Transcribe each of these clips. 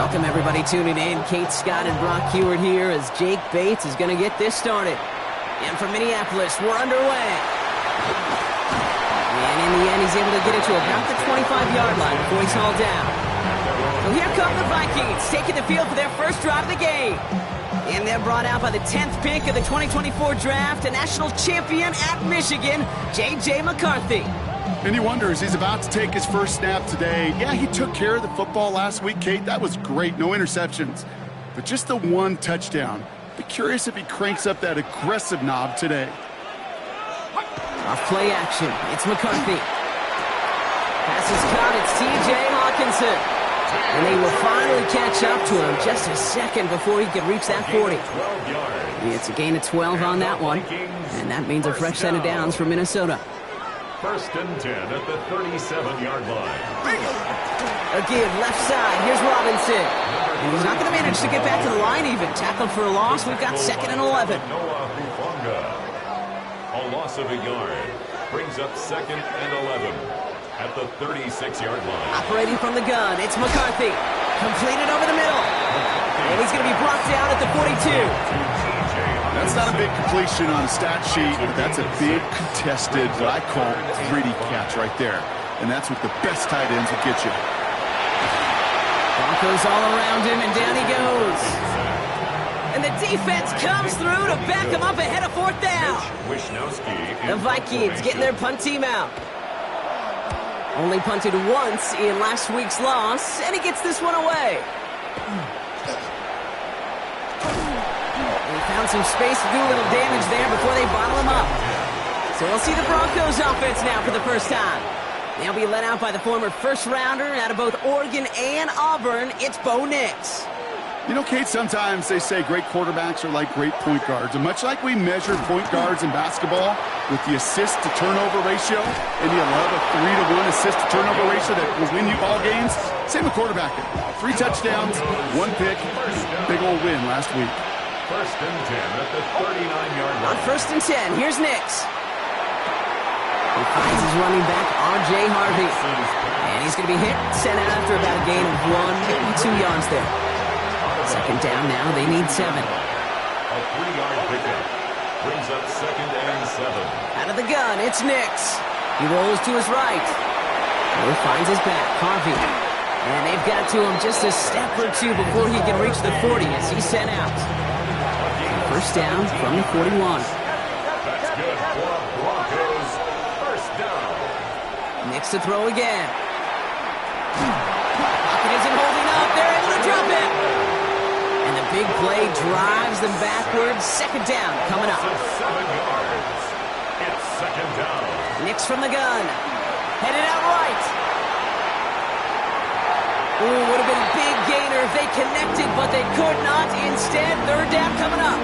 Welcome everybody tuning in. Kate Scott and Brock Heward here as Jake Bates is going to get this started. And from Minneapolis, we're underway. And in the end, he's able to get it to about the 25-yard line before he's hauled down. So here come the Vikings, taking the field for their first drive of the game. And they're brought out by the 10th pick of the 2024 draft, a national champion at Michigan, J.J. McCarthy. And he wonders, he's about to take his first snap today. Yeah, he took care of the football last week, Kate. That was great. No interceptions. But just the one touchdown. Be curious if he cranks up that aggressive knob today. Off play action. It's McCarthy. Pass is caught. It's T.J. Hawkinson. And they will finally catch up to him just a second before he could reach that 40. It's a gain of 12 on that one. And that means a fresh set of downs for Minnesota. First and 10 at the 37-yard line. Again, left side. Here's Robinson. And he's not going to manage to get back to the line even. Tackled for a loss. We've got 2nd and 11. Noah Hufanga. A loss of a yard. Brings up 2nd and 11 at the 36-yard line. Operating from the gun. It's McCarthy. Completed over the middle. And he's going to be brought down at the 42. That's not a big completion on a stat sheet, but that's a big contested, what I call gritty catch right there. And that's what the best tight ends will get you. Broncos all around him, and down he goes. And the defense comes through to back him up ahead of 4th down. The Vikings getting their punt team out. Only punted once in last week's loss, and he gets this one away. They found some space to do a little damage there before they bottle him up. So we'll see the Broncos offense now for the first time. They'll be led out by the former first-rounder out of both Oregon and Auburn. It's Bo Nix. You know, Kate, sometimes they say great quarterbacks are like great point guards. And much like we measure point guards in basketball with the assist-to-turnover ratio, and you love a 3-to-1 assist-to-turnover ratio that will win you ball games, same with quarterbacking. 3 touchdowns, 1 pick, big old win last week. First and 10 at the 39-yard line. On 1st and 10, here's Nix. He finds his running back, R.J. Harvey. And he's going to be hit, sent out after about a gain of 1, maybe 2 yards there. 2nd down now, they need 7. A 3-yard pickup. Brings up 2nd and 7. Out of the gun, it's Nix. He rolls to his right. He finds his back, Harvey. And they've got to him just a step or 2 before he can reach the 40 as he's sent out. First down from the 41. That's good for Broncos. First down. Nix to throw again. Pocket isn't holding up. They're able to drop it. And the big play drives them backwards. 2nd down coming up. 7 yards. It's 2nd down. Nix from the gun. Headed out right. Ooh, would have been a big gainer if they connected, but they could not. Instead, 3rd down coming up.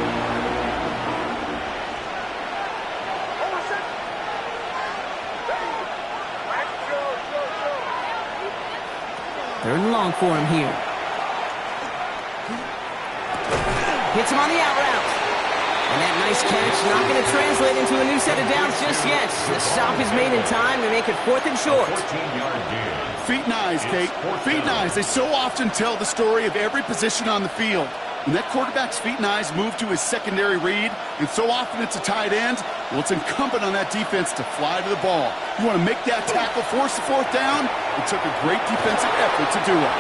Third and long for him here. Hits him on the out route. And that nice catch not going to translate into a new set of downs just yet. The stop is made in time to make it 4th and short. 14-yard gain. Feet and eyes, Kate. Feet and eyes. They so often tell the story of every position on the field. When that quarterback's feet and eyes move to his secondary read, and so often it's a tight end, well, it's incumbent on that defense to fly to the ball. You want to make that tackle, force the 4th down? It took a great defensive effort to do it.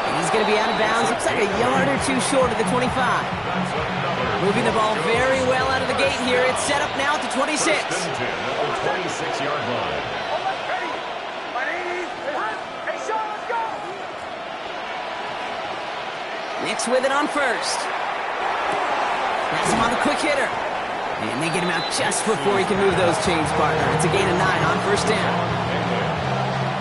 And he's going to be out of bounds. Looks like a yard or 2 short of the 25. Moving the ball very well out of the gate here. It's set up now at the 26. First and 10 at the 26-yard line. Nix with it on 1st. Pass him on the quick hitter. And they get him out just before he can move those chains, partner. It's a gain of 9 on 1st down.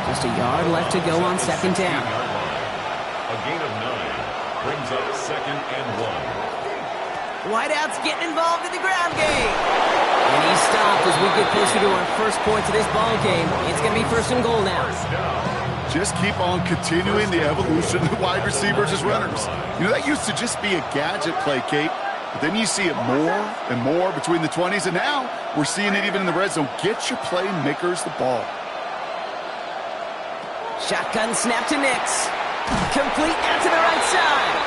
Just a yard left to go on 2nd down. A gain of 9 brings up 2nd and 1. Whiteout's getting involved in the ground game. And he's stopped as we get closer to our first points of this ball game. It's going to be 1st and goal now. Just keep on continuing the evolution of wide receivers as runners. You know, that used to just be a gadget play, Kate. But then you see it more and more between the 20s, and now we're seeing it even in the red zone. Get your playmakers the ball. Shotgun snap to Nix. Complete out to the right side.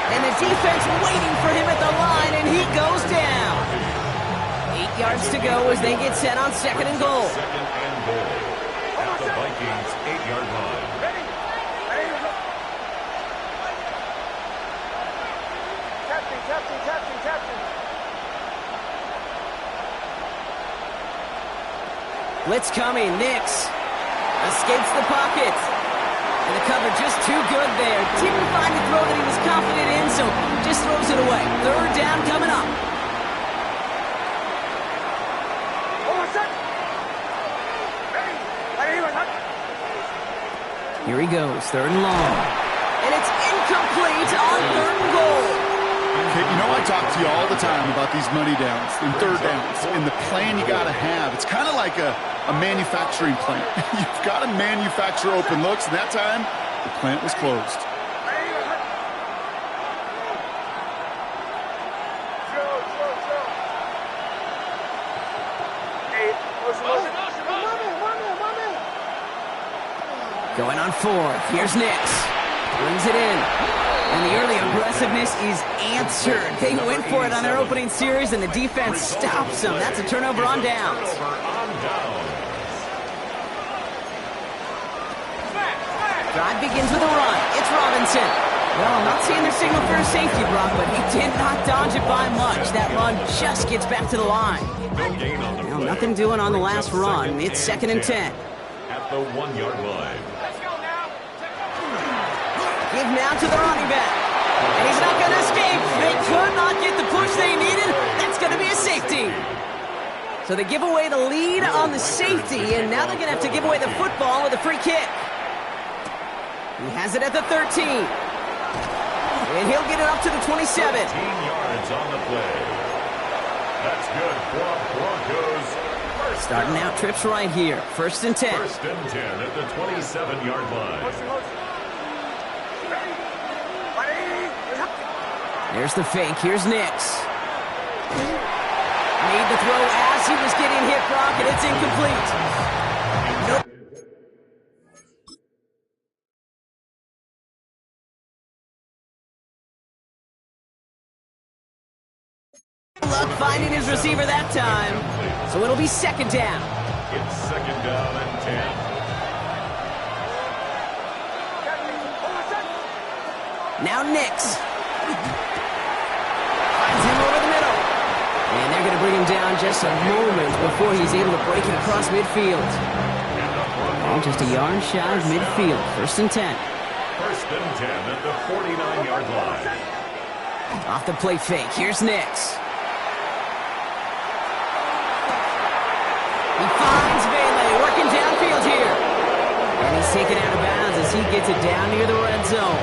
And the defense waiting for him at the line, and he goes down. 8 yards to go as they get set on second and goal. Second and goal at the Vikings' 8-yard line. Blitz coming. Nix escapes the pocket. And the cover just too good there. Didn't find a throw that he was confident in, so just throws it away. Third down coming up. Here he goes, third and long. And it's incomplete on third and goal. Okay, you know I talk to you all the time about these money downs and third downs and the plan you got to have. It's kind of like a manufacturing plant. You've got to manufacture open looks, and that time, the plant was closed. Going on fourth. Here's Nix. Brings it in. And the early aggressiveness is answered. They went for it on their opening series, and the defense stops them. That's a turnover on downs. Drive begins with a run. It's Robinson. Well, I'm not seeing their signal for a safety, Brock, but he did not dodge it by much. That run just gets back to the line. Well, nothing doing on the last run. It's second and 10. At the 1-yard line. Give now to the running back. And he's not going to escape. They could not get the push they needed. That's going to be a safety. So they give away the lead on the safety, and now they're going to have to give away the football with a free kick. He has it at the 13. And he'll get it up to the 27. 15 yards on the play. That's good for Broncos. Starting out trips right here. First and 10. First and 10 at the 27-yard line. There's the fake. Here's Nix. Made the throw as he was getting hit, Brock, and it's incomplete. Nope. Luck finding his receiver that time. So it'll be second down. It's second down and 10. Now Nix. Finds him over the middle. And they're going to bring him down just a moment before he's able to break it across midfield. Oh, just a yard shy of midfield. First and 10. First and 10 at the 49-yard line. Off the play fake. Here's Nix. He finds Bailey working downfield here. And he's taken out of bounds as he gets it down near the red zone.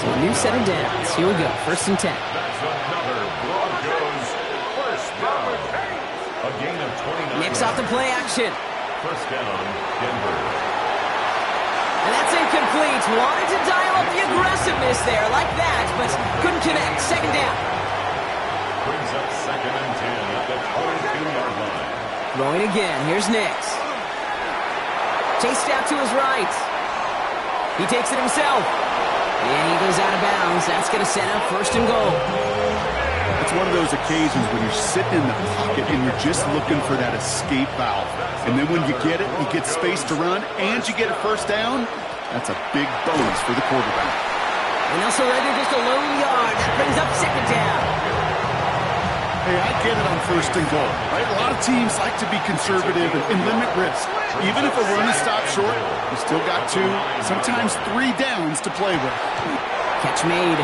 So a new set of downs. Here we go. First and 10. That's another Broncos first down. A gain of 29. Nix off the play action. First down, Denver. And that's incomplete. Wanted to dial up the aggressiveness there like that, but couldn't connect. Second down. Brings up second and 10 at the 22-yard line. Throwing again. Here's Nix. Chased out to his right. He takes it himself. And he goes out of bounds. That's going to set up first and goal. It's one of those occasions when you're sitting in the pocket and you're just looking for that escape valve. And then when you get it, you get space to run, and you get a first down, that's a big bonus for the quarterback. And also right there, just a lone yard. That brings up second down. Hey, I get it on first and goal, right? A lot of teams like to be conservative and limit risk. Even if a run is stopped short, you still got 2, sometimes 3 downs to play with. Catch made.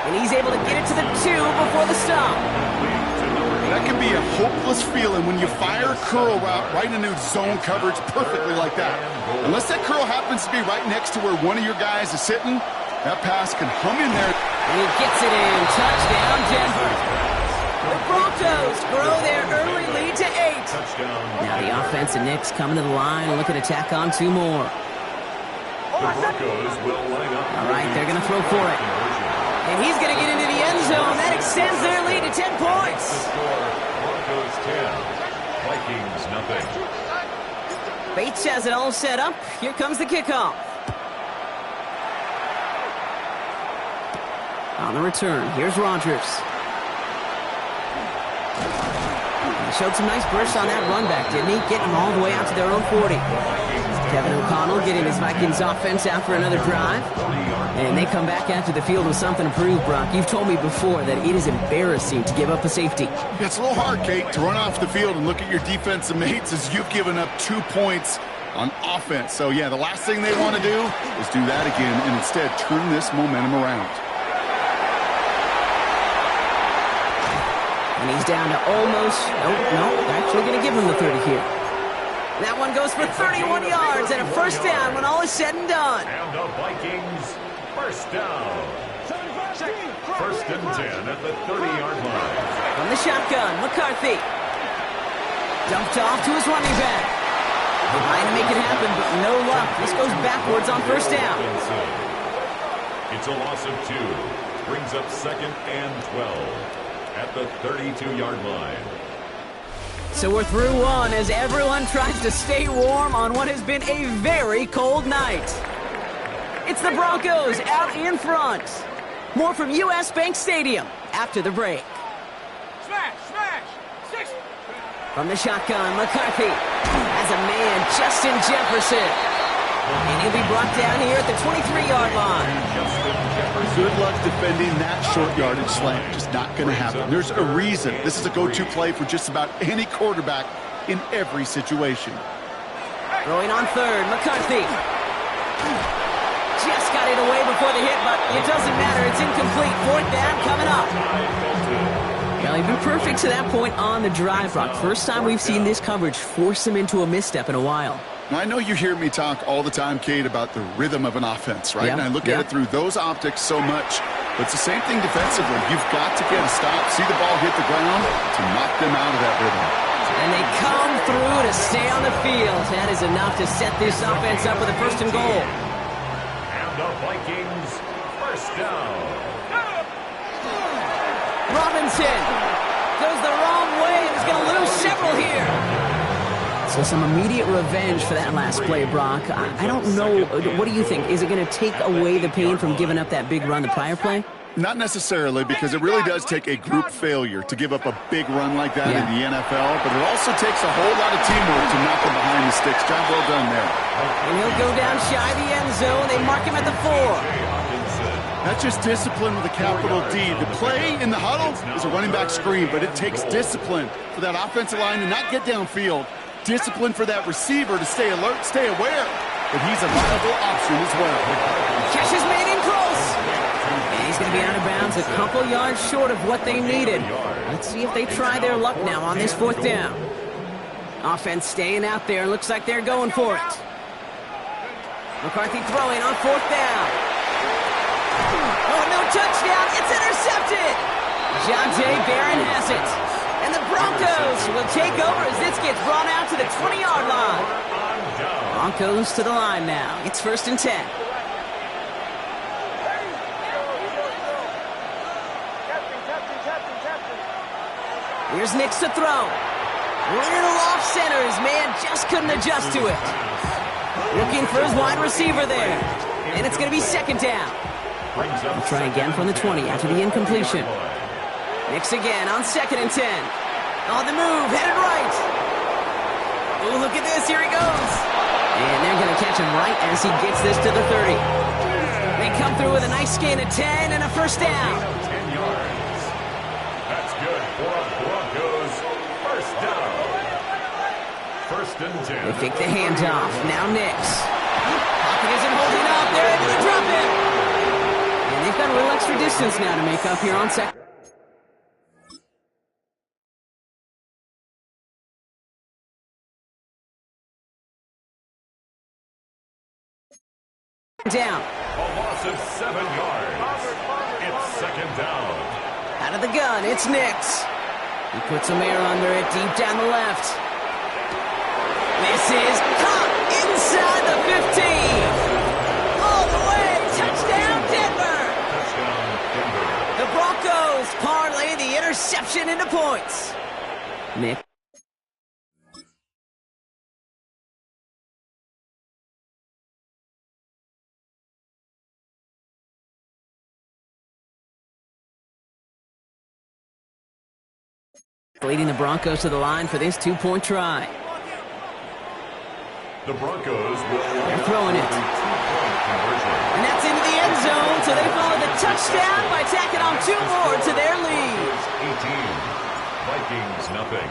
And he's able to get it to the 2 before the stop. That can be a hopeless feeling when you fire a curl route right into zone coverage perfectly like that. Unless that curl happens to be right next to where one of your guys is sitting, that pass can hum in there. And he gets it in. Touchdown, Denver. The Broncos grow their early lead to 8. Now the offense and Nix coming to the line and looking to tack on 2 more. The Broncos will line up. All right, they're going to throw for it. And he's going to get into the end zone. That extends their lead to 10 points. Broncos 10, Vikings nothing. Bates has it all set up. Here comes the kickoff. On the return, here's Rodgers. He showed some nice bursts on that run back, didn't he? Getting them all the way out to their own 40. Kevin O'Connell getting his Vikings offense out for another drive. And they come back out to the field with something to prove, Brock. You've told me before that it is embarrassing to give up a safety. Yeah, it's a little hard, Kate, to run off the field and look at your defensive mates as you've given up 2 points on offense. So, yeah, the last thing they want to do is do that again and instead turn this momentum around. And he's down to almost, no, they're actually going to give him the 30 here. That one goes for 31 yards and a first down when all is said and done. And the Vikings, first down. First and 10 at the 30-yard line. From the shotgun, McCarthy. Dumped off to his running back. They're trying to make it happen, but no luck. This goes backwards on first down. It's a loss of 2. Brings up second and 12 at the 32-yard line. So we're through one as everyone tries to stay warm on what has been a very cold night. It's the Broncos out in front. More from US Bank Stadium after the break. Smash! 6! From the shotgun, McCarthy has a man, Justin Jefferson. And he'll be brought down here at the 23-yard line. Good luck defending that short yardage slant. Just not going to happen. There's a reason. This is a go-to play for just about any quarterback in every situation. Throwing on third, McCarthy. Just got it away before the hit, but it doesn't matter. It's incomplete. Fourth down coming up. Well, he'd been perfect to that point on the drive, Brock. First time we've seen this coverage force him into a misstep in a while. Now, I know you hear me talk all the time, Kate, about the rhythm of an offense, right? Yeah. And I look at it through those optics so much. But it's the same thing defensively. You've got to get a stop, see the ball hit the ground to knock them out of that rhythm. And they come through to stay on the field. That is enough to set this offense up with a first and goal. And the Vikings, first down. Robinson goes the wrong way and is going to lose several here. So some immediate revenge for that last play, Brock. I don't know. What do you think? Is it going to take away the pain from giving up that big run the prior play? Not necessarily, because it really does take a group failure to give up a big run like that in the NFL, but it also takes a whole lot of teamwork to knock them behind the sticks. Job well done there. And he'll go down shy of the end zone. They mark him at the 4. That's just discipline with a capital D. The play in the huddle is a running back screen, but it takes discipline for that offensive line to not get downfield. Discipline for that receiver to stay alert, stay aware that he's a viable option as well. Catch is made in close. And he's going to be out of bounds a couple yards short of what they needed. Let's see if they try their luck now on this fourth down. Offense staying out there. Looks like they're going for it. McCarthy throwing on fourth down. Oh, no touchdown. It's intercepted. Jonte Barron has it. And the Broncos will take over as this gets brought out to the 20-yard line. Broncos to the line now. It's first and 10. Here's Nix to throw. Little off center. His man just couldn't adjust to it. Looking for his wide receiver there. And it's going to be second down. We'll try again from the 20 after the incompletion. Nix again on second and 10. On the move, headed right. Oh, look at this. Here he goes. And they're going to catch him right as he gets this to the 30. They come through with a nice gain of 10 and a first down. 10 yards. That's good for a Broncos first down. First and 10. They fake the handoff. Now Nix. Pocket isn't holding up. They're able to drop it. And they've got a little extra distance now to make up here on second. Down. A loss of 7 yards. It's second down. Out of the gun, it's Nix. He puts some air under it deep down the left. This is caught inside the 15. All the way. Touchdown, Denver. Touchdown, Denver. The Broncos parlay the interception into points. Nick. Leading the Broncos to the line for this two-point try. The Broncos will They're throwing it. two-point conversion. And that's into the end zone, so they follow the touchdown by tacking on 2 more to their lead. 18. Vikings nothing.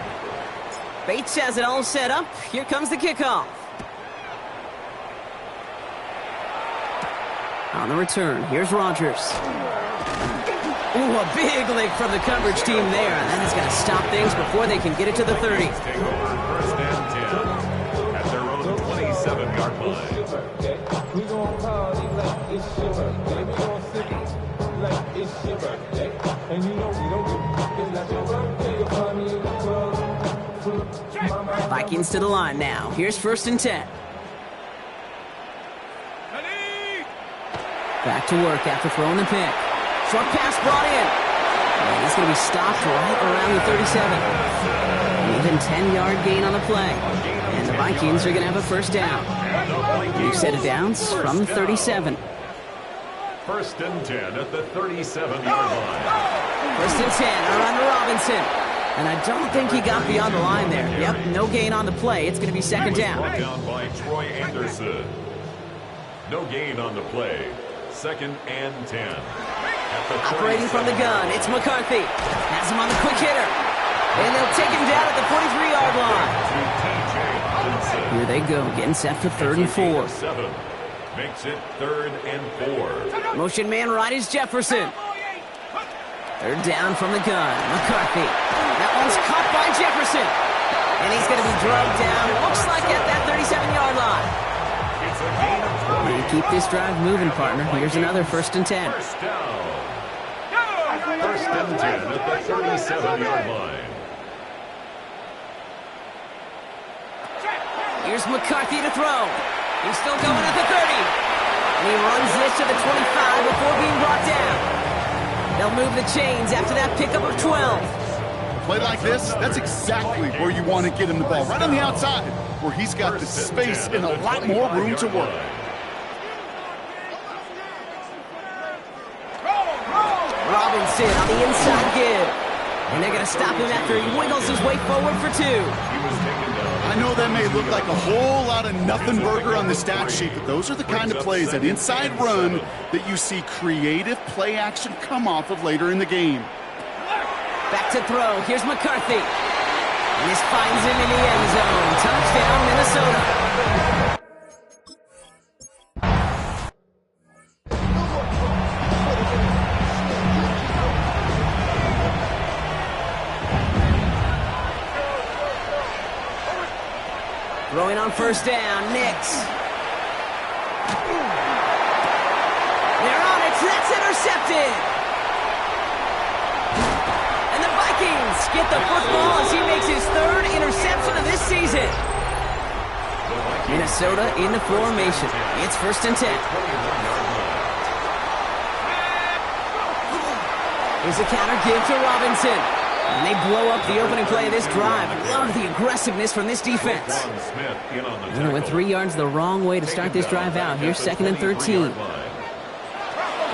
Bates has it all set up. Here comes the kickoff. On the return, here's Rodgers. Ooh, a big lick from the coverage team there. That is going to stop things before they can get it to the 30. Take over first and 10 at their own 27-yard line. We gon' party like it's your birthday. We gon' sing like it's your birthday. And you know we don't give it's like your birthday. You'll find me in the club. Vikings to the line now. Here's first and 10. Back to work after throwing the pick. Short pass brought in. And he's going to be stopped right around the 37. An even 10-yard gain on the play. And the Vikings are going to have a first down. New set of downs from the 37. First and 10 at the 37-yard line. First and 10 around to Robinson. And I don't think he got beyond the line there. Yep, no gain on the play. It's going to be second down. Brought down by Troy Anderson. No gain on the play. Second and 10. At the Operating from the gun, it's McCarthy. Has him on the quick hitter. And they'll take him down at the 43-yard line. Here they go, getting set for third and 4. 7 makes it third and 4. Motion man right is Jefferson. Third down from the gun, McCarthy. That one's caught by Jefferson. And he's going to be drugged down, looks like at that 37-yard line. It's a gain of 20. You keep this drive moving, partner. Here's another first and 10. First down. First and 10 at the 37-yard line. Here's McCarthy to throw. He's still going at the 30. And he runs this to the 25 before being brought down. They'll move the chains after that pickup of 12. Play like this, that's exactly where you want to get him the ball, right on the outside, where he's got the space and a lot more room to work. Robinson on the inside give. And they're going to stop him after he wiggles his way forward for 2. I know that may look like a whole lot of nothing burger on the stat sheet, but those are the kind of plays, that inside run, that you see creative play action come off of later in the game. Back to throw. Here's McCarthy. And this finds him in the end zone. Touchdown, Minnesota. Throwing on first down, Nix. They're on it. That's intercepted. Get the football as he makes his 3rd interception of this season. Minnesota in the formation. It's first and 10. Here's a counter give to Robinson. And they blow up the opening play of this drive. Love the aggressiveness from this defense. And they went 3 yards the wrong way to start this drive out. Here's second and 13.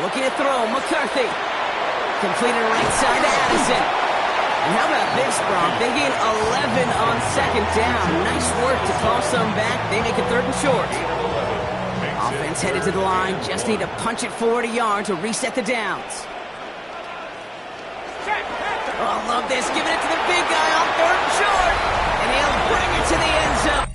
Looking to throw, McCarthy. Completed right side to Addison. And how about this, Bronk? They gain 11 on second down. Nice work to call some back. They make it third and short. Offense headed to the line. Just need to punch it forward a yard to reset the downs. Oh, love this. Giving it to the big guy on third and short. And he'll bring it to the end zone.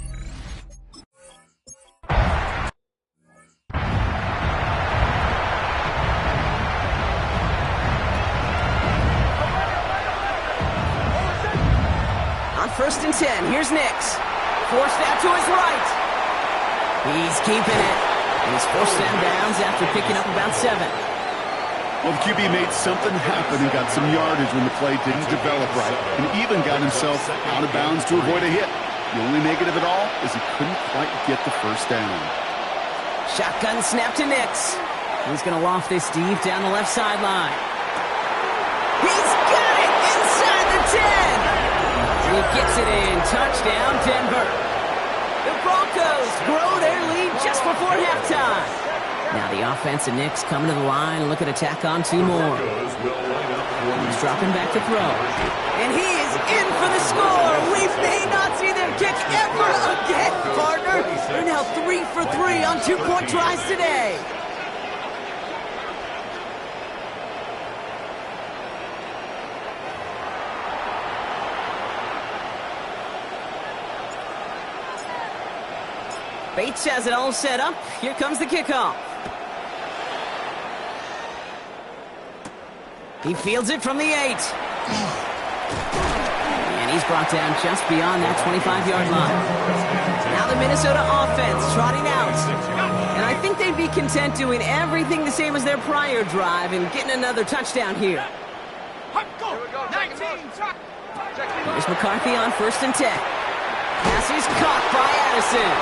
First and 10. Here's Nix. Forced out to his right. He's keeping it. And he's forced them downs after picking up about 7. Well, the QB made something happen and got some yardage when the play didn't develop right, and even got himself out of bounds to avoid a hit. The only negative at all is he couldn't quite get the first down. Shotgun snap to Nix. He's going to loft this deep down the left sideline. He's got it inside the 10. He gets it in. Touchdown, Denver. The Broncos grow their lead just before halftime. Now the offense and Nix coming to the line, looking to tack on 2 more. He's dropping back to throw. And he is in for the score. We may not see them kick ever again, partner. They're now 3 for 3 on 2-point tries today. Bates has it all set up. Here comes the kickoff. He fields it from the 8. And he's brought down just beyond that 25-yard line. Now the Minnesota offense trotting out. And I think they'd be content doing everything the same as their prior drive and getting another touchdown here. Here's McCarthy on 1st and 10. Pass is caught by Addison.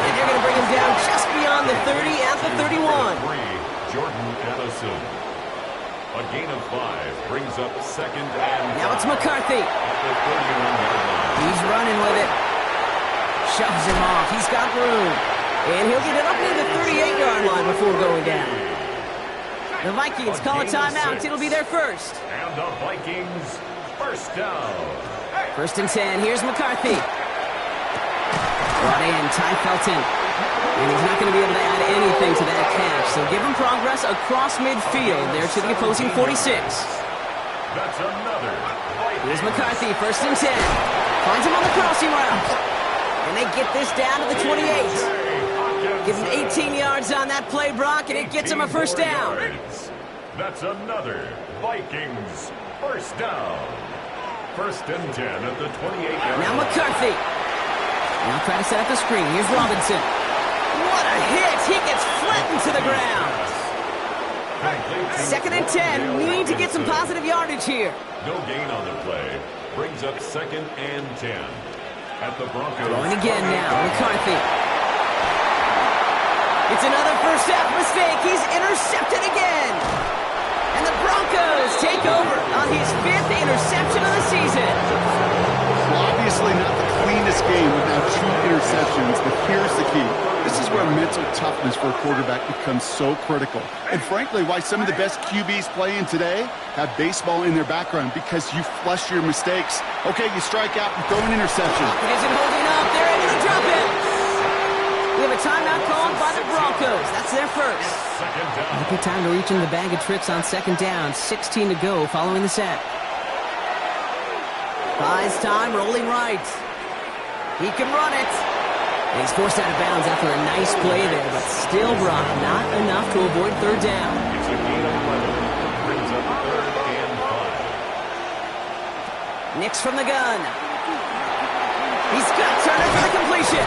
And they're going to bring him down just beyond the 30 at the 31. Jordan Addison. A gain of 5 brings up 2nd and 5. Now it's McCarthy. At the 31-yard line. He's running with it. Shoves him off. He's got room. And he'll get it up near the 38-yard line before going down. The Vikings call a timeout. It'll be their first. And the Vikings first down. 1st and 10. Here's McCarthy. Brought in Ty Felton. And he's not going to be able to add anything to that catch. So give him progress across midfield there to the opposing 46. That's another. Here's McCarthy, 1st and 10. Finds him on the crossing route. And they get this down to the 28. Give him 18 yards on that play, Brock, and it gets him a first down. That's another Vikings first down. 1st and 10 at the 28-yard line. Now McCarthy. Now trying to set up the screen. Here's Robinson. What a hit! He gets flattened to the ground. 2nd and 10. Need to get some positive yardage here. No gain on the play. Brings up 2nd and 10. At the Broncos. Going again now. McCarthy. It's another first half mistake. He's intercepted again. And the Broncos take over on his 5th interception of the season. Obviously not the cleanest game without 2 interceptions, but here's the key. This is where mental toughness for a quarterback becomes so critical. And frankly, why some of the best QBs playing today have baseball in their background, because you flush your mistakes. Okay, you strike out and throw an interception. It isn't holding up. They're able to drop it. We have a timeout called by the Broncos. That's their first. A good time to reach in the bag of tricks on 2nd down. 16 to go following the sack. Buys time, rolling right. He can run it. And he's forced out of bounds after a nice play there, but still, Brock, not enough to avoid 3rd down. It's a gain of 11. Brings up 3rd and 5. Nix from the gun. He's got Turner for the completion.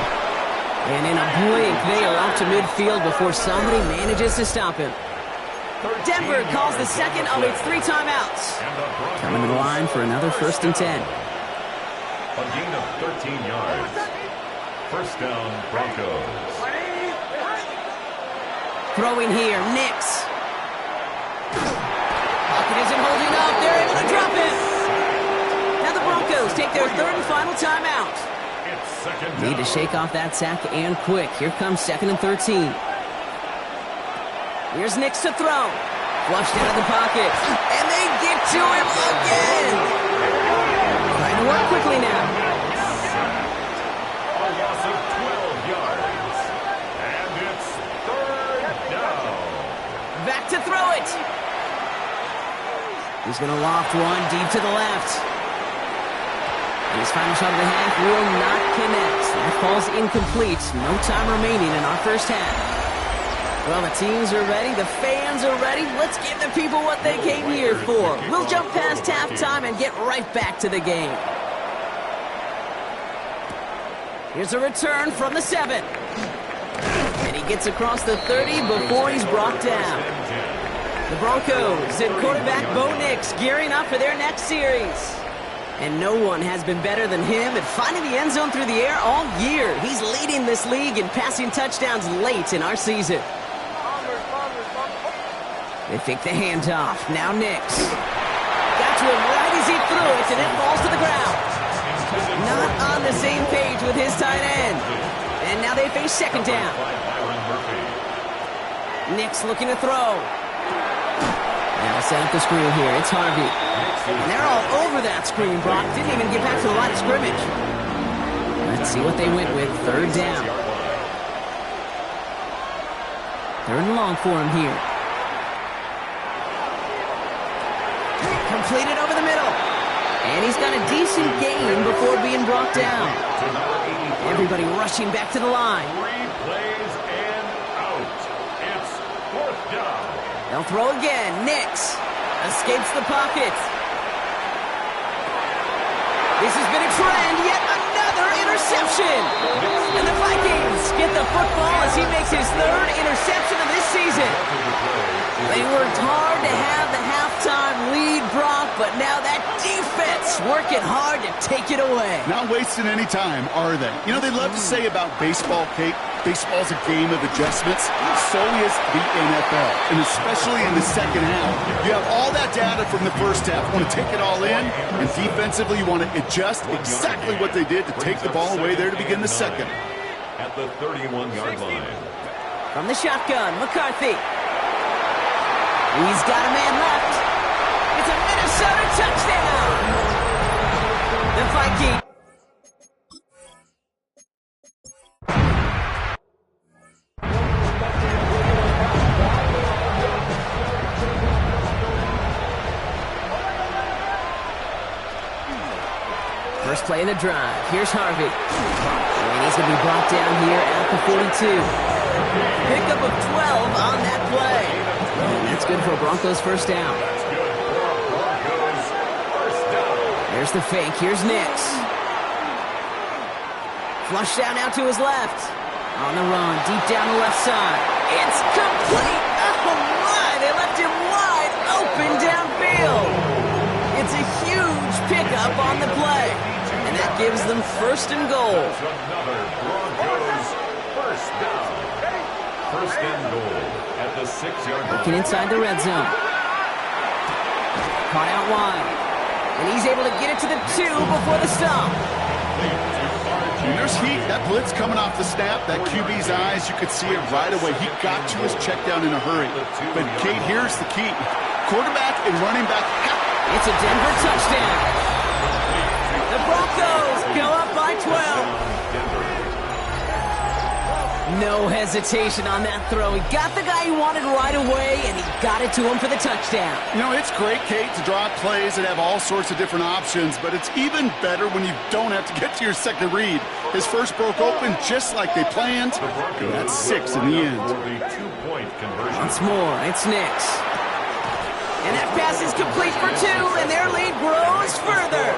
And in a blink, they are out to midfield before somebody manages to stop him. Denver calls the second of its 3 timeouts. Coming to the line for another 1st and 10. A gain of 13 yards. First down, Broncos. Throwing here, Nix. Pocket isn't holding up. They're able to drop it. Now the Broncos take their 3rd and final timeout. It's 2nd down. Need to shake off that sack and quick. Here comes 2nd and 13. Here's Nix to throw. Flushed out of the pocket. And they get to him again. Trying to work quickly now. A loss of 12 yards. And it's 3rd down. Back to throw it. He's going to loft one deep to the left. And his final shot of the half will not connect. That falls incomplete. No time remaining in our first half. Well, the teams are ready. The fans are ready. Let's give the people what they came here for. We'll jump past halftime and get right back to the game. Here's a return from the 7. And he gets across the 30 before he's brought down. The Broncos and quarterback Bo Nix gearing up for their next series. And no one has been better than him at finding the end zone through the air all year. He's leading this league in passing touchdowns late in our season. They fake the handoff. Now Nix. Got to him right as he threw it, and it falls to the ground. Not on the same page with his tight end. And now they face 2nd down. Nix looking to throw. Now set up the screen here. It's Harvey. And they're all over that screen, Brock. Didn't even get back to the line of scrimmage. Let's see what they went with. Third down. Third and long for him here. Completed over the middle. And he's got a decent gain before being brought down. Everybody rushing back to the line. 3 plays and out. It's 4th down. They'll throw again. Nix escapes the pocket. This has been a trend. Yet another interception. And the Vikings get the football as he makes his 3rd interception of this season. They worked hard to have the halftime lead, Brock, but now that defense working hard to take it away. Not wasting any time, are they? You know, they love to say about baseball, Kate, baseball's a game of adjustments. So is the NFL, and especially in the second half. You have all that data from the first half. You want to take it all in, and defensively you want to adjust exactly what they did to take the ball away there to begin the second. At the 31-yard line. From the shotgun, McCarthy. He's got a man left. It's a Minnesota touchdown. The Vikings. First play of the drive. Here's Harvey. And he's going to be brought down here at the 42. Pickup of 12 on that play. And that's good for a Broncos first down. That's good for a Broncos first down. There's the fake. Here's Nix. Flushed out now to his left. On the run, deep down the left side. It's complete. Oh, my. They left him wide open downfield. It's a huge pickup on the play. And that gives them first and goal. That's another Broncos first down. First and goal at the 6-yard line. Looking inside the red zone. Caught out wide. And he's able to get it to the 2 before the stop. And there's heat. That blitz coming off the snap, that QB's eyes, you could see it right away. He got to his check down in a hurry. But, Kate, here's the key. Quarterback and running back. It's a Denver touchdown. The Broncos go up by 12. No hesitation on that throw. He got the guy he wanted right away, and he got it to him for the touchdown. You know, it's great, Kate, to draw plays and have all sorts of different options, but it's even better when you don't have to get to your second read. His first broke open just like they planned, and that's 6 in the end. For the 2-point conversion. Once more, it's Nix. And that pass is complete for 2, and their lead grows further.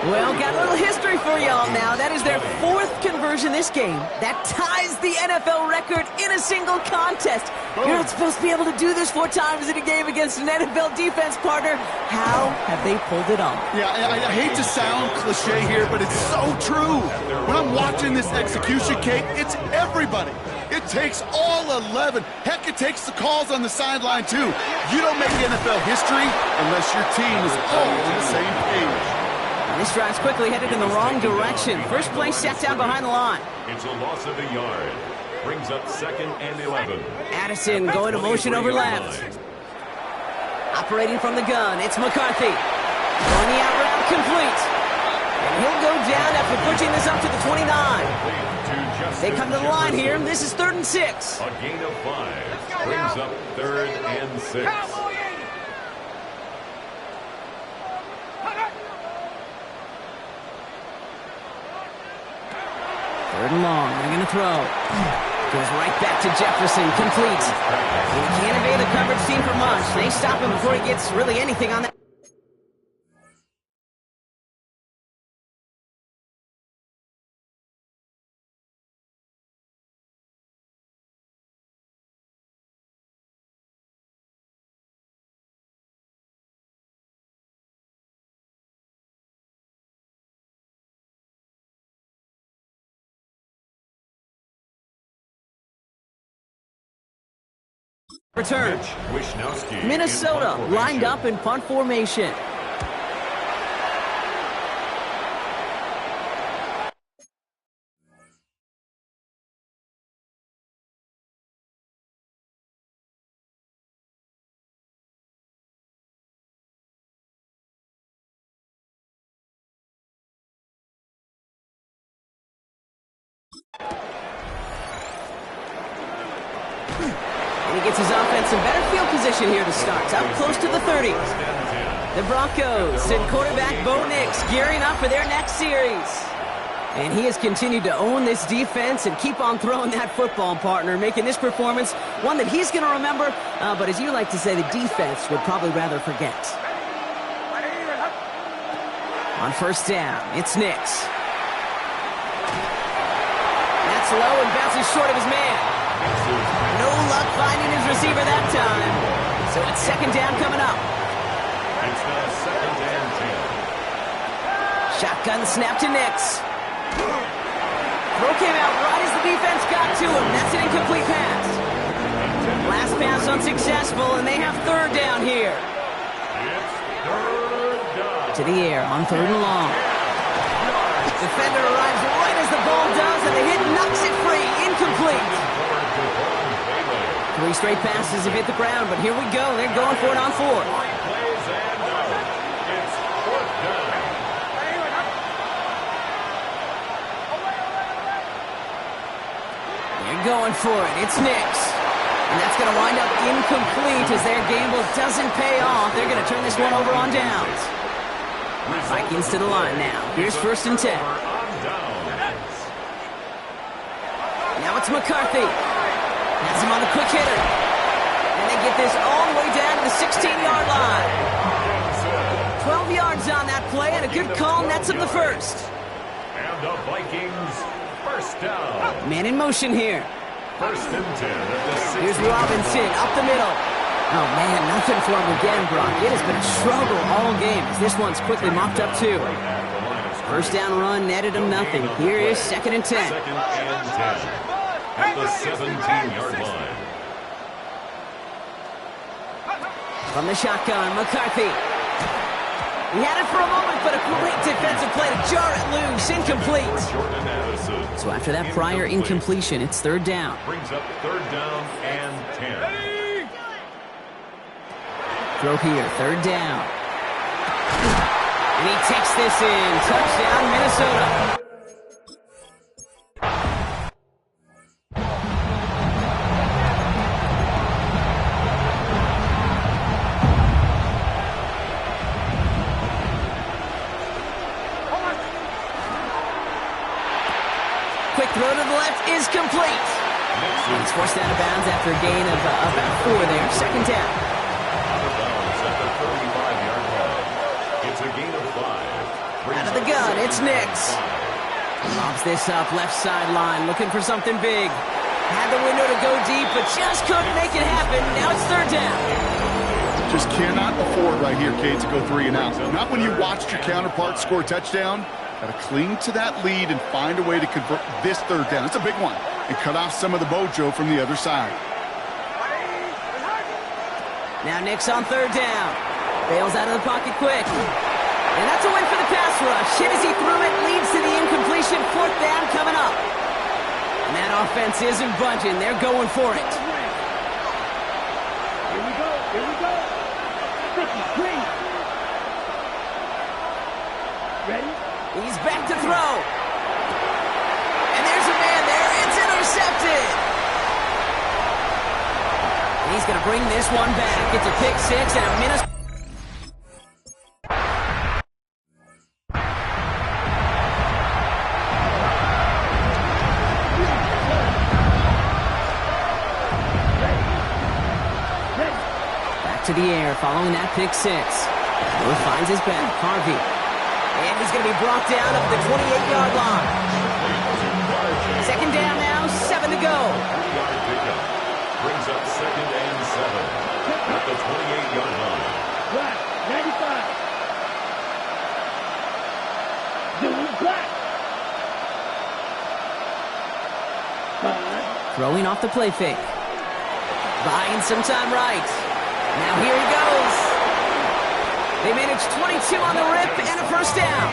Well, got a little history for y'all now. That is their 4th conversion this game. That ties the NFL record in a single contest. You're not supposed to be able to do this 4 times in a game against an NFL defense partner. How have they pulled it off? Yeah, I hate to sound cliche here, but it's so true. When I'm watching this execution, Kate, it's everybody. It takes all 11. Heck, it takes the calls on the sideline, too. You don't make NFL history unless your team is all on the same page. This drive's quickly headed in the wrong direction. First play set down behind the line. It's a loss of a yard. Brings up 2nd and 11. Addison going to motion over left. Operating from the gun, it's McCarthy. Going the out route, complete. And he'll go down after pushing this up to the 29. They come to the line here. This is 3rd and 6. A gain of 5. Brings up 3rd and 6. Third and long. They're going to throw. Goes right back to Jefferson. Complete. He can't evade the coverage team for much. They stop him before he gets really anything on that. Return. Minnesota lined up in punt formation. gets his offense in better field position here to start. Up close to the 30. The Broncos send quarterback Bo Nix gearing up for their next series. And he has continued to own this defense and keep on throwing that football, partner, making this performance one that he's going to remember, but as you like to say, the defense would probably rather forget. On first down, it's Nix. That's low and bounces short of his man. No luck finding his receiver that time. So it's second down coming up. It's now second and 10. Shotgun snap to Nix. Throw came out right as the defense got to him. That's an incomplete pass. Last pass unsuccessful, and they have third down here. It's third down. To the air on third and long. Defender arrives right as the ball does, and the hit knocks it free. Incomplete. Three straight passes have hit the ground, but here we go. They're going for it on fourth. Plays and out. It's fourth down. They're going for it. It's Nix. And that's going to wind up incomplete as their gamble doesn't pay off. They're going to turn this one over on downs. Vikings to the line now. Here's first and 10. Now it's McCarthy. That's him on the quick hitter. And they get this all the way down to the 16-yard line. 12 yards on that play, and a good call nets him the first. And the Vikings first down. Man in motion here. First and 10 at the 16. Here's Robinson up the middle. Oh, man, nothing for him again, Brock. It has been a struggle all game as this one's quickly mopped up, too. First down run netted him nothing. Here is second and 10. Second and 10 at the 17-yard line. From the shotgun, McCarthy. He had it for a moment, but a great defensive play to jar it loose. Incomplete. Jordan Addison. So after that prior incompletion, it's third down. Brings up third down and 10. Throw here, third down. And he takes this in. Touchdown, Minnesota. Quick throw to the left is complete. And he's forced out of bounds after a gain of about 4 there. Second down. Out of the gun, it's Nix. Lobs this up, left sideline, looking for something big. Had the window to go deep, but just couldn't make it happen. Now it's third down. Just cannot afford right here, Cade, to go 3 and out. Not when you watched your counterpart score a touchdown. Got to cling to that lead and find a way to convert this third down. It's a big one. And cut off some of the mojo from the other side. Now Nix on third down. Bails out of the pocket quick. And that's a win for the pass rush. Hit as he threw it, leads to the incompletion. Fourth down coming up. And that offense isn't budging. They're going for it. Here we go. Here we go. Sticky, green. Ready? He's back to throw. And there's a man there. It's intercepted. And he's going to bring this one back. It's a pick six and a Minnesota. To the air, following that pick six. Moore finds his back, Harvey. And he's going to be brought down up the 28-yard line. Second down now, 7 to go. 3-yard pickup. Brings up second and 7 at the 28-yard line. Black, 95. Doing black. Throwing off the play fake. Buying some time right. Now here he goes. They managed 22 on the rip and a first down.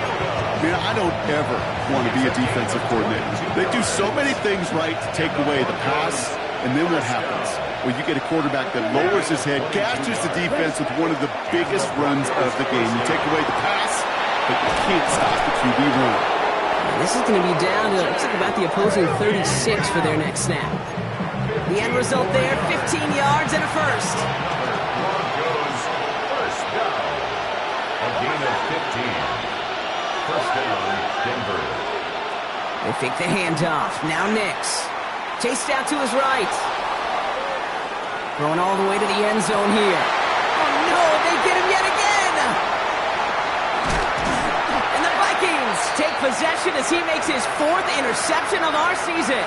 Man, I don't ever want to be a defensive coordinator. They do so many things right to take away the pass, and then what happens? Well, you get a quarterback that lowers his head, gashes the defense with one of the biggest runs of the game. You take away the pass, but you can't stop the QB run. This is going to be down to, looks like about the opposing 36 for their next snap. The end result there, 15 yards and a first. Broncos first down. A gain of 15. First down, Denver. They fake the handoff. Now Nix. Chased out to his right. Throwing all the way to the end zone here. Oh no, they get him yet again! And the Vikings take possession as he makes his 4th interception of our season.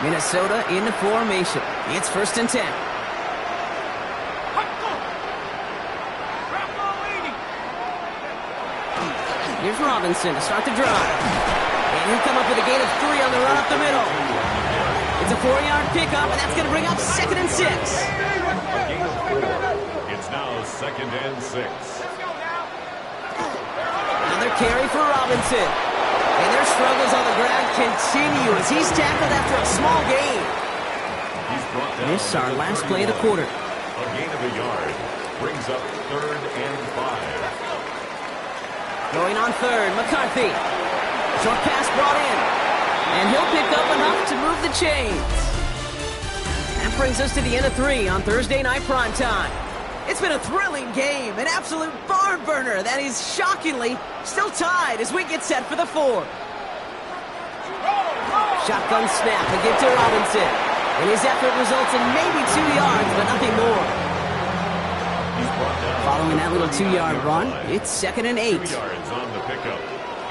Minnesota in the formation. It's 1st and 10. Here's Robinson to start the drive. And he'll come up with a gain of 3 on the run up the middle. It's a 4-yard pickup, and that's going to bring up 2nd and 6. A gain of 4. It's now 2nd and 6. Another carry for Robinson. And their struggles on the ground continue as he's tackled after a small gain. He's brought down. This is our last play of the quarter. A gain of a yard brings up 3rd and 5. Going on 3rd, McCarthy. Short pass brought in. And he'll pick up enough to move the chains. That brings us to the end of 3 on Thursday Night Primetime. It's been a thrilling game, an absolute barn burner that is shockingly still tied as we get set for the 4th. Shotgun snap, a give to Robinson. And his effort results in maybe 2 yards, but nothing more. Following that little 2-yard run, it's 2nd and 8. 2 yards on the pickup.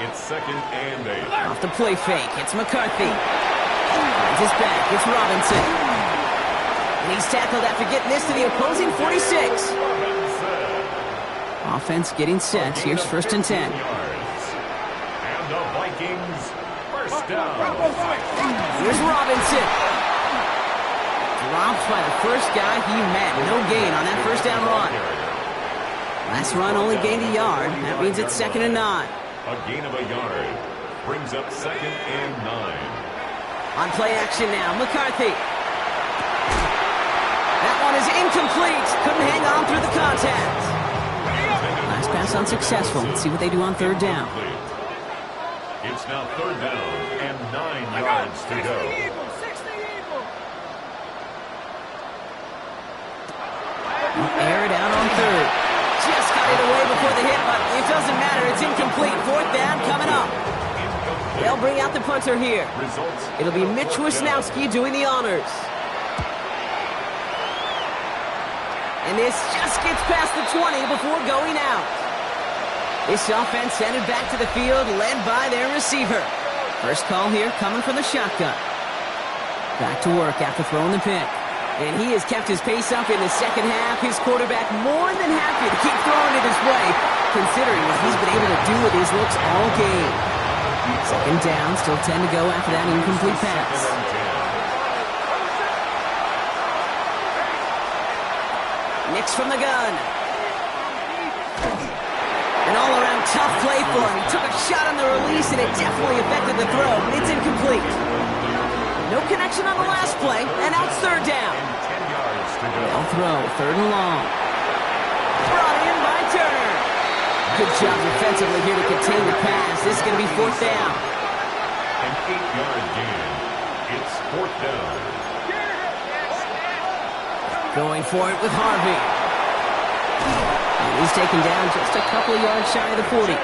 It's 2nd and 8. Off the play fake, it's McCarthy. Finds his back, it's Robinson. And he's tackled after getting this to the opposing 46. Offense getting set. Here's 1st and 10. And the Vikings first down. Here's Robinson. Dropped by the first guy he met. No gain on that first down run. Last run only gained a yard. That means it's 2nd and 9. A gain of a yard brings up 2nd and 9. On play action now, McCarthy. That one is incomplete. Couldn't hang on through the contact. Last pass unsuccessful. Let's see what they do on 3rd down. It's now 3rd down and 9 yards to go. Air it out on 3rd. Just got it away before the hit, but it doesn't matter. It's incomplete. 4th down coming up. They'll bring out the punter here. It'll be Mitch Wisnowski doing the honors. And this just gets past the 20 before going out. This offense headed back to the field, led by their receiver. First call here coming from the shotgun. Back to work after throwing the pick. And he has kept his pace up in the second half. His quarterback more than happy to keep throwing it his way, considering what he's been able to do with his looks all game. 2nd down, still 10 to go after that incomplete pass. Nix from the gun. An all-around tough play for him. He took a shot on the release, and it definitely affected the throw, but it's incomplete. No connection on the last play, and now it's 3rd down. They'll throw, 3rd and long. Brought in by Turner. Good job defensively here to contain the pass. This is going to be 4th down. An 8-yard gain. It's 4th down. Going for it with Harvey. And he's taken down just a couple of yards shy of the 40.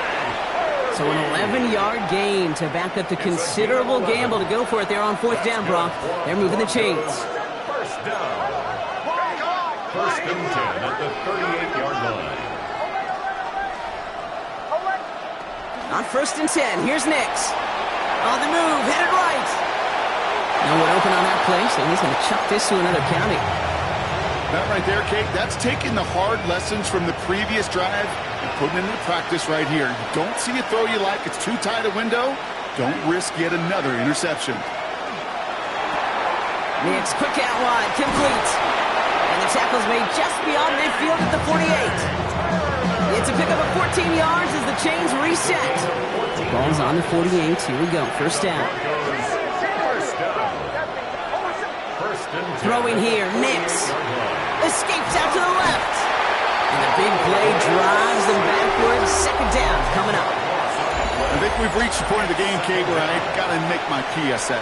So an 11-yard gain to back up the considerable gamble to go for it there on 4th down, Brock. They're moving the chains. First down. 1st and 10 at the 38-yard line. On 1st and 10, here's Nix. On the move, headed right. No one open on that play, so he's going to chuck this to another county. That right there, Kate, that's taking the hard lessons from the previous drive and putting it into practice right here. You don't see a throw you like, it's too tight a window, don't risk yet another interception. Nix, quick out wide, complete. And the tackle's made just beyond midfield at the 48. It's a pickup of 14 yards as the chains reset. Ball's on the 48, here we go, 1st down. Throwing here, Nix. Escapes out to the left. And the big play drives them backwards. 2nd down coming up. I think we've reached the point of the game, Kate, where I got to make my PSA.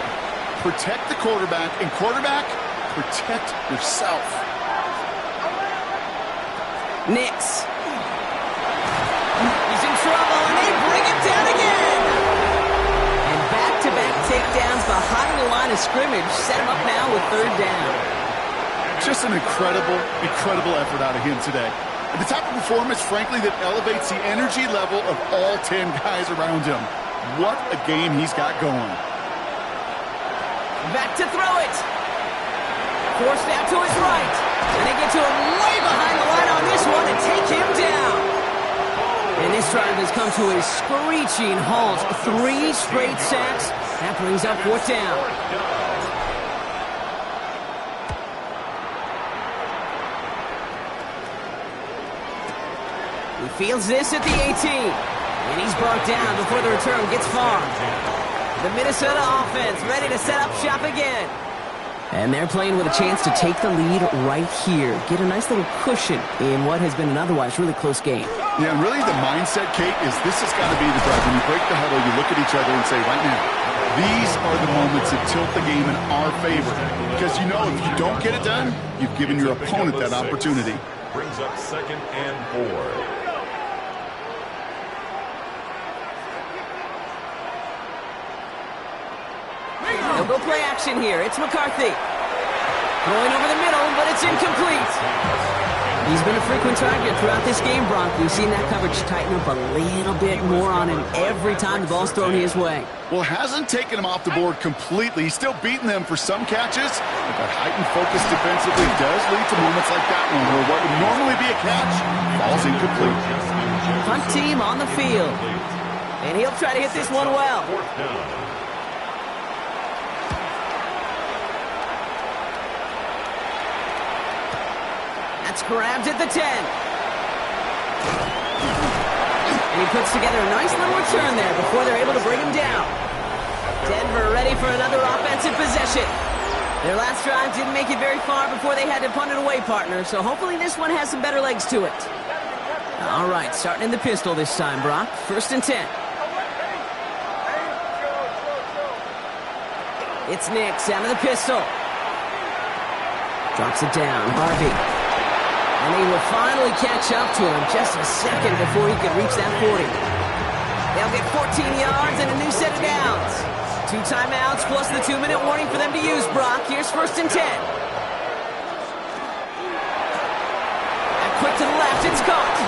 Protect the quarterback, and quarterback, protect yourself. Nix. He's in trouble, and they bring him down again. And back-to-back takedowns behind the line of scrimmage set him up now with 3rd down. Just an incredible, incredible effort out of him today. And the type of performance, frankly, that elevates the energy level of all 10 guys around him. What a game he's got going. Back to throw it. Forced out to his right. And they get to him way behind the line on this one and take him down. And this drive has come to a screeching halt. 3 straight sacks. That brings up 4th down. He fields this at the 18. And he's brought down before the return gets far. The Minnesota offense ready to set up shop again. And they're playing with a chance to take the lead right here. Get a nice little cushion in what has been an otherwise really close game. Yeah, and really the mindset, Kate, is this has got to be the drive. When you break the huddle, you look at each other and say, right now, these are the moments that tilt the game in our favor. Because you know if you don't get it done, you've given your opponent that opportunity. Brings up 2nd and 4. They'll go play action here. It's McCarthy. Throwing over the middle, but it's incomplete. He's been a frequent target throughout this game, Brock. We've seen that coverage tighten up a little bit more on him every time the ball's thrown his way. Well, hasn't taken him off the board completely. He's still beating them for some catches, but that heightened focus defensively does lead to moments like that one where what would normally be a catch falls incomplete. Punt team on the field. And he'll try to hit this one well. 4th down. That's grabbed at the 10. And he puts together a nice little return there before they're able to bring him down. Denver ready for another offensive possession. Their last drive didn't make it very far before they had to punt it away, partner, so hopefully this one has some better legs to it. All right, starting in the pistol this time, Brock. 1st and 10. It's Nix out of the pistol. Drops it down, Harvey. And they will finally catch up to him just a second before he could reach that 40. They'll get 14 yards and a new set of downs. 2 timeouts plus the 2-minute warning for them to use, Brock. Here's 1st and 10. And quick to the left, it's caught.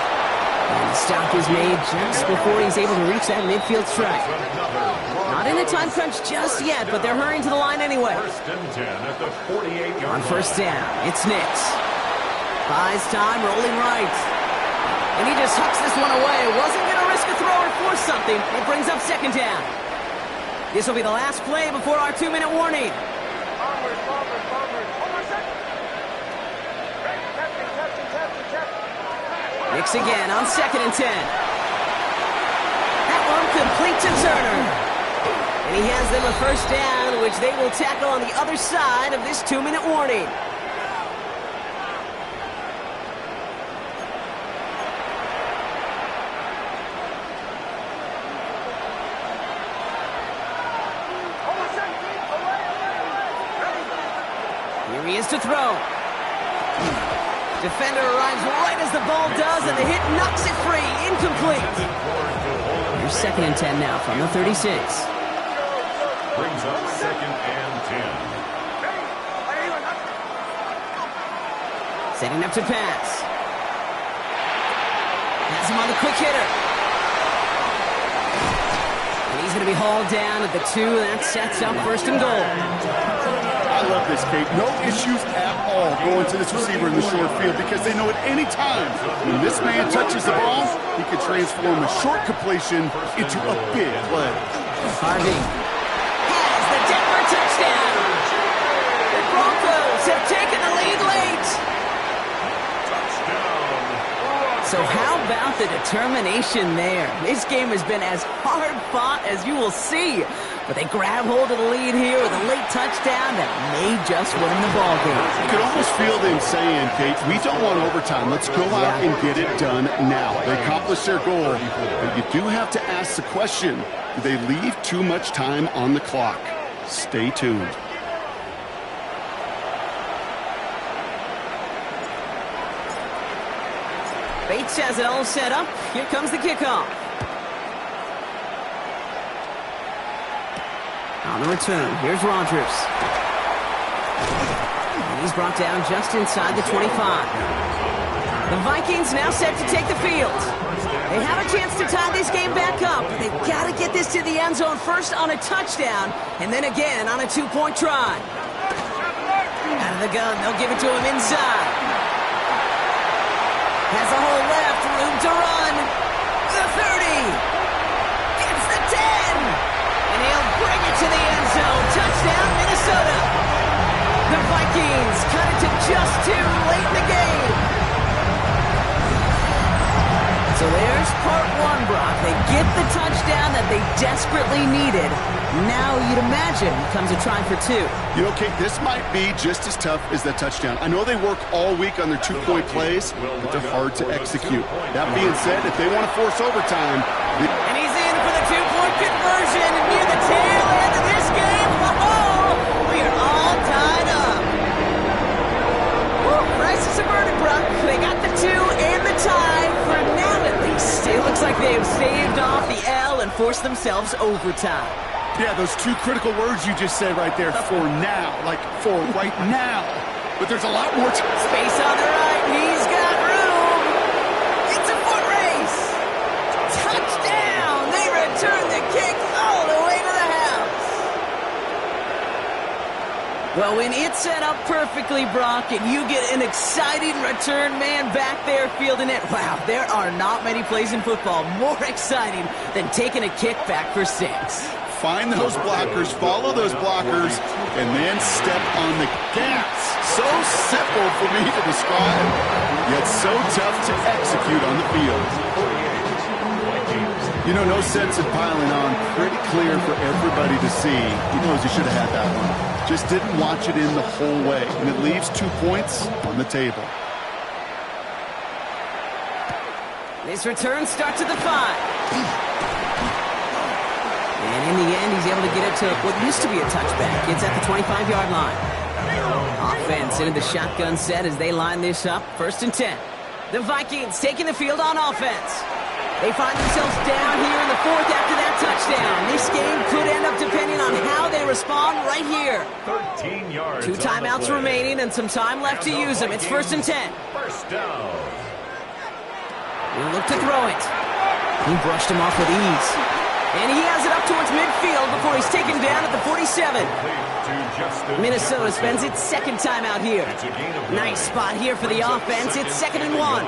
And the stop is made just before he's able to reach that midfield strike. Not in a time crunch just yet, but they're hurrying to the line anyway. 1st and 10 at the 48-yard On 1st down, it's Nix. Buys time, rolling right. And he just hucks this one away. Wasn't going to risk a throw or force something. It brings up 2nd down. This will be the last play before our 2-minute warning. Nix again on 2nd and 10. That one complete to Turner. And he has them a 1st down, which they will tackle on the other side of this 2-minute warning. Here he is to throw. Defender arrives right as the ball does, and the hit knocks it free. Incomplete. Here's 2nd and 10 now from the 36. Brings up 2nd and 10. Setting up to pass. Has him on the quick hitter. And he's going to be hauled down at the 2. That sets up 1st and goal. I love this, Kate. No issues at all going to this receiver in the short field because they know at any time when this man touches the ball, he can transform a short completion into a big play. Harvey has the Denver touchdown. The Broncos have taken the lead late. So how about the determination there? This game has been as hard fought as you will see. But they grab hold of the lead here with a late touchdown that may just win the ball game. You can almost feel them saying, Kate, we don't want overtime. Let's go out and get it done now. They accomplished their goal. But you do have to ask the question, do they leave too much time on the clock? Stay tuned. Bates has it all set up. Here comes the kickoff. On the return, here's Rodgers. And he's brought down just inside the 25. The Vikings now set to take the field. They have a chance to tie this game back up. They've got to get this to the end zone first on a touchdown, and then again on a two-point try. Out of the gun, they'll give it to him inside. Has a hole left, room to run. The 30. Gets the 10. And he'll bring it to the end zone. Touchdown, Minnesota. The Vikings cut it to just 2 late in the game. So there's part 1, Brock. They get the touchdown that they desperately needed. Now you'd imagine comes a try for 2. You know, Kate, this might be just as tough as that touchdown. I know they work all week on their 2-point plays, but they're hard to execute. That being said, if they want to force overtime... And he's in for the 2-point conversion near the tail end of this game. Oh, we are all tied up. Woo, crisis averted, Brock. They got the 2 and the tie for now at least. It looks like they have staved off the L and forced themselves overtime. Yeah, those 2 critical words you just said right there, for now, like for right now. But there's a lot more space on the right. He's got room. It's a foot race. Touchdown. They return the kick all the way to the house. Well, when it's set up perfectly, Brock, and you get an exciting return man back there fielding it, wow, there are not many plays in football more exciting than taking a kick back for 6. Find those blockers, follow those blockers, and then step on the gas. So simple for me to describe, yet so tough to execute on the field. You know, no sense in piling on. Pretty clear for everybody to see. He knows he should have had that one. Just didn't watch it in the whole way, and it leaves 2 points on the table. This return starts at the 5. And in the end, he's able to get it to what used to be a touchback. It's at the 25-yard line. Offense into the shotgun set as they line this up. 1st and 10. The Vikings taking the field on offense. They find themselves down here in the 4th after that touchdown. This game could end up depending on how they respond right here. 13 yards. 2 timeouts remaining and some time left to use them. It's 1st and 10. First down. We'll look to throw it. He brushed him off with ease. And he has it up towards midfield before he's taken down at the 47. Minnesota spends its 2nd time out here. Nice spot here for the offense. It's 2nd and 1.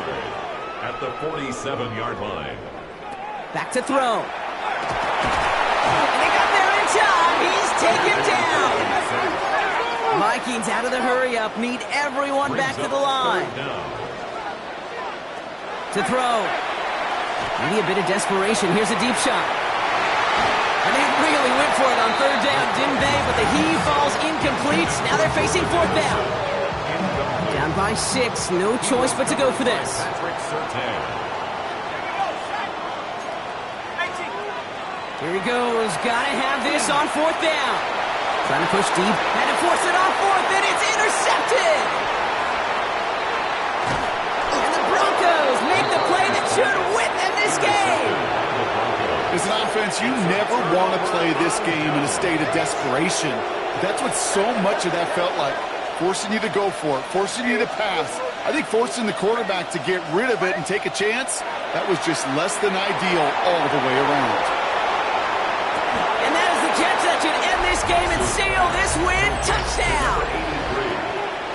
At the 47-yard line. Back to throw. And they got there in time. He's taken down. Vikings out of the hurry-up. Need everyone back to the line. To throw. Maybe a bit of desperation. Here's a deep shot. And they really went for it on 3rd down, didn't they? But the heave falls incomplete. Now they're facing 4th down. Down by 6. No choice but to go for this. Here he goes. Gotta have this on 4th down. Trying to push deep. Had to force it on 4th, and it's intercepted. And the Broncos make the play that should win them this game. As an offense, you never want to play this game in a state of desperation. That's what so much of that felt like. Forcing you to go for it, forcing you to pass. I think forcing the quarterback to get rid of it and take a chance, that was just less than ideal all the way around. And that is the catch that should end this game and seal this win. Touchdown!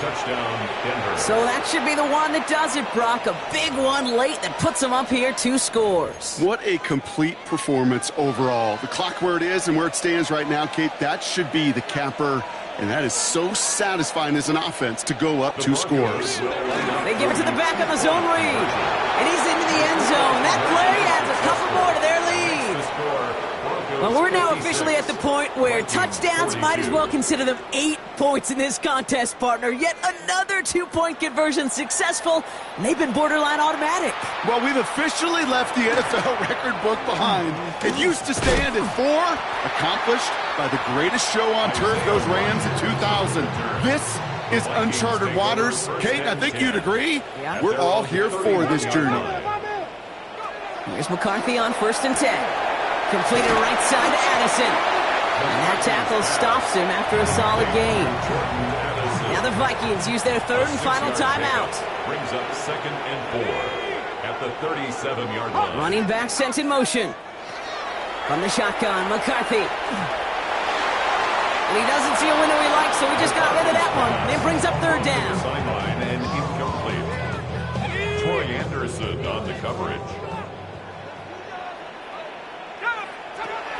Touchdown, Denver. So that should be the one that does it, Brock. A big one late that puts them up here 2 scores. What a complete performance overall. The clock where it is and where it stands right now, Kate, that should be the capper. And that is so satisfying as an offense to go up 2 scores. They give it to the back on the zone read. And he's into the end zone. That play adds a couple more to their lead. Well, we're now officially at the point where touchdowns might as well consider them 8 points in this contest, partner. Yet another 2-point conversion successful, and they've been borderline automatic. Well, we've officially left the NFL record book behind. It used to stand at 4, accomplished by the greatest show on turf, those Rams in 2000. This is uncharted waters. Kate, I think you'd agree. Yeah. We're all here for this journey. Here's McCarthy on 1st and 10. Completed right side to Addison. And that tackle stops him after a solid gain. Now the Vikings use their 3rd and final timeout. Brings up 2nd and 4 at the 37-yard line. Running back sent in motion. From the shotgun, McCarthy. And he doesn't see a window he likes, so he just got rid of that one. It brings up 3rd down. Sideline and incomplete. Troy Anderson on the coverage.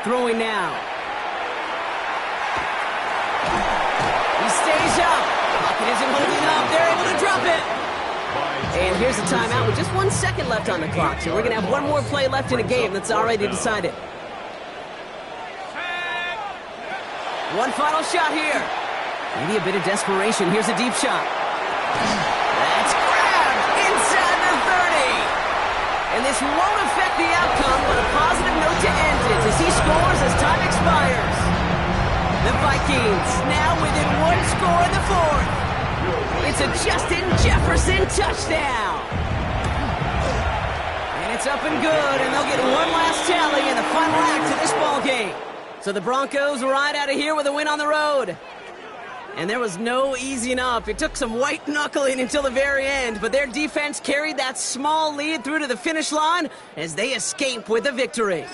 Throwing now. He stays up. Pocket isn't holding up. They're able to drop it. And here's a timeout with just 1 second left on the clock. So we're going to have one more play left in a game that's already decided. One final shot here. Maybe a bit of desperation. Here's a deep shot. That's grabbed inside the 30. And this won't affect the outcome, but a positive note to end it as he scores as time expires. The Vikings now within 1 score in the 4th. It's a Justin Jefferson touchdown. And it's up and good, and they'll get one last tally in the final act of this ball game. So the Broncos ride out of here with a win on the road. And there was no easing up. It took some white knuckling until the very end, but their defense carried that small lead through to the finish line as they escape with a victory.